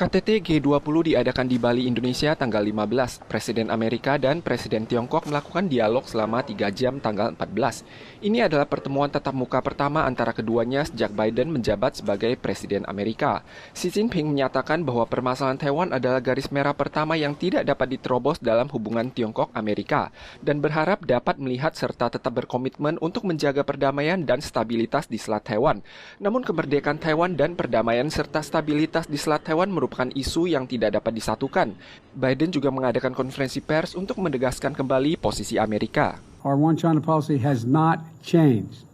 KTT G20 diadakan di Bali, Indonesia tanggal 15. Presiden Amerika dan Presiden Tiongkok melakukan dialog selama 3 jam tanggal 14. Ini adalah pertemuan tatap muka pertama antara keduanya sejak Biden menjabat sebagai Presiden Amerika. Xi Jinping menyatakan bahwa permasalahan Taiwan adalah garis merah pertama yang tidak dapat diterobos dalam hubungan Tiongkok-Amerika dan berharap dapat melihat serta tetap berkomitmen untuk menjaga perdamaian dan stabilitas di Selat Taiwan. Namun kemerdekaan Taiwan dan perdamaian serta stabilitas di Selat Taiwan merupakan isu yang tidak dapat disatukan. Biden juga mengadakan konferensi pers untuk menegaskan kembali posisi Amerika. Our one China policy has not changed.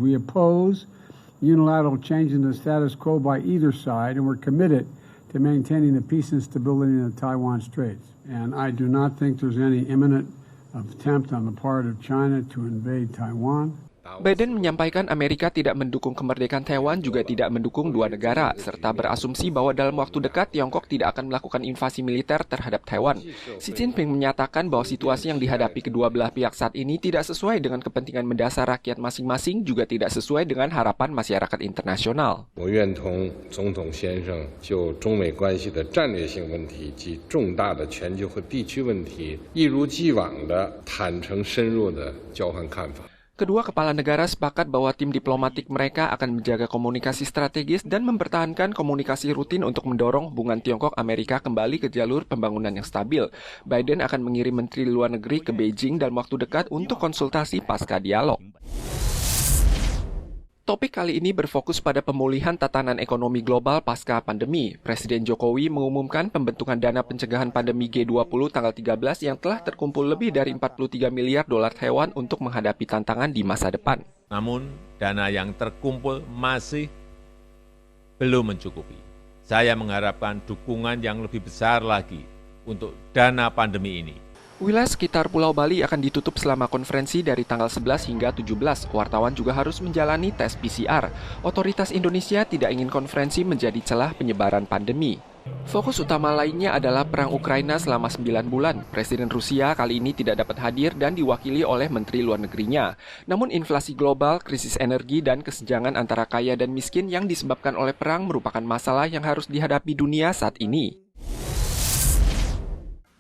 We oppose unilateral change in the status quo by either side, and we're committed to maintaining the peace and stability in the Taiwan Straits. And I do not think there's any imminent attempt on the part of China to invade Taiwan. Biden menyampaikan Amerika tidak mendukung kemerdekaan Taiwan juga tidak mendukung dua negara, serta berasumsi bahwa dalam waktu dekat Tiongkok tidak akan melakukan invasi militer terhadap Taiwan. Xi Jinping menyatakan bahwa situasi yang dihadapi kedua belah pihak saat ini tidak sesuai dengan kepentingan mendasar rakyat masing-masing, juga tidak sesuai dengan harapan masyarakat internasional. 我愿同总统先生就中美关系的战略性问题及重大的全球和地区问题，一如既往的坦诚深入的交换看法。 Kedua kepala negara sepakat bahwa tim diplomatik mereka akan menjaga komunikasi strategis dan mempertahankan komunikasi rutin untuk mendorong hubungan Tiongkok-Amerika kembali ke jalur pembangunan yang stabil. Biden akan mengirim Menteri Luar Negeri ke Beijing dalam waktu dekat untuk konsultasi pasca dialog. Topik kali ini berfokus pada pemulihan tatanan ekonomi global pasca pandemi. Presiden Jokowi mengumumkan pembentukan dana pencegahan pandemi G20 tanggal 13 yang telah terkumpul lebih dari 43 miliar dolar Taiwan untuk menghadapi tantangan di masa depan. Namun, dana yang terkumpul masih belum mencukupi. Saya mengharapkan dukungan yang lebih besar lagi untuk dana pandemi ini. Wilayah sekitar Pulau Bali akan ditutup selama konferensi dari tanggal 11 hingga 17. Wartawan juga harus menjalani tes PCR. Otoritas Indonesia tidak ingin konferensi menjadi celah penyebaran pandemi. Fokus utama lainnya adalah perang Ukraina selama 9 bulan. Presiden Rusia kali ini tidak dapat hadir dan diwakili oleh Menteri Luar Negerinya. Namun inflasi global, krisis energi, dan kesenjangan antara kaya dan miskin yang disebabkan oleh perang merupakan masalah yang harus dihadapi dunia saat ini.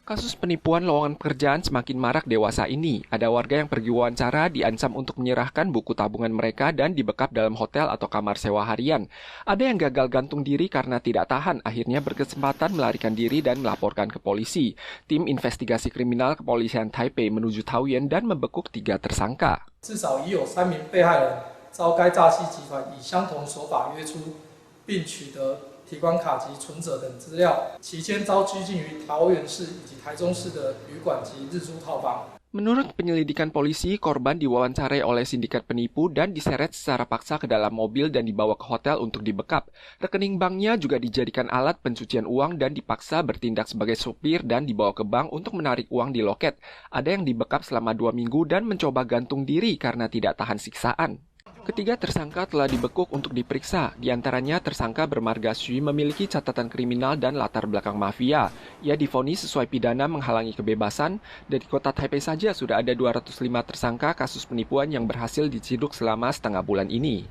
Kasus penipuan lowongan pekerjaan semakin marak dewasa ini. Ada warga yang pergi wawancara diancam untuk menyerahkan buku tabungan mereka dan dibekap dalam hotel atau kamar sewa harian. Ada yang gagal gantung diri karena tidak tahan, akhirnya berkesempatan melarikan diri dan melaporkan ke polisi. Tim investigasi kriminal kepolisian Taipei menuju Taoyuan dan membekuk 3 tersangka. 至少已有3名被害人遭该诈欺集团以相同手法约出，并取得 提款卡及存折等资料，期间遭拘禁于桃园市以及台中市的旅馆及日租套房。 Menurut penyelidikan polisi, korban diwawancarai oleh sindikat penipu dan diseret secara paksa ke dalam mobil dan dibawa ke hotel untuk dibekap. Rekening banknya juga dijadikan alat pencucian uang dan dipaksa bertindak sebagai supir dan dibawa ke bank untuk menarik uang di loket. Ada yang dibekap selama 2 minggu dan mencoba gantung diri karena tidak tahan siksaan. Ketiga tersangka telah dibekuk untuk diperiksa. Di antaranya tersangka bermarga Sui memiliki catatan kriminal dan latar belakang mafia. Ia divonis sesuai pidana menghalangi kebebasan. Dan di kota Taipei saja sudah ada 205 tersangka kasus penipuan yang berhasil diciduk selama setengah bulan ini.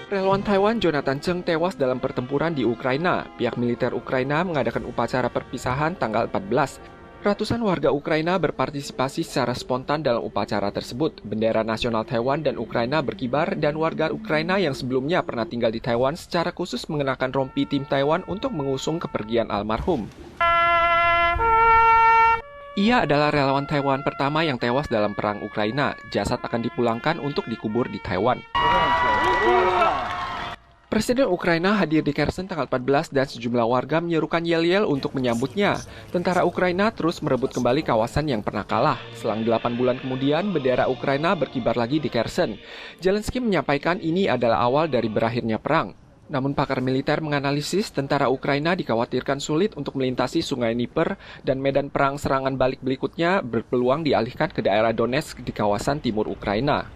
Relawan Taiwan Jonathan Cheng tewas dalam pertempuran di Ukraina. Pihak militer Ukraina mengadakan upacara perpisahan tanggal 14. Ratusan warga Ukraina berpartisipasi secara spontan dalam upacara tersebut. Bendera nasional Taiwan dan Ukraina berkibar dan warga Ukraina yang sebelumnya pernah tinggal di Taiwan secara khusus mengenakan rompi tim Taiwan untuk mengusung kepergian almarhum. Ia adalah relawan Taiwan pertama yang tewas dalam perang Ukraina. Jasad akan dipulangkan untuk dikubur di Taiwan. Presiden Ukraina hadir di Kherson tanggal 14 dan sejumlah warga menyerukan yel-yel untuk menyambutnya. Tentara Ukraina terus merebut kembali kawasan yang pernah kalah. Selang 8 bulan kemudian, bendera Ukraina berkibar lagi di Kherson. Zelensky menyampaikan ini adalah awal dari berakhirnya perang. Namun pakar militer menganalisis tentara Ukraina dikhawatirkan sulit untuk melintasi sungai Dnieper dan medan perang serangan balik berikutnya berpeluang dialihkan ke daerah Donetsk di kawasan timur Ukraina.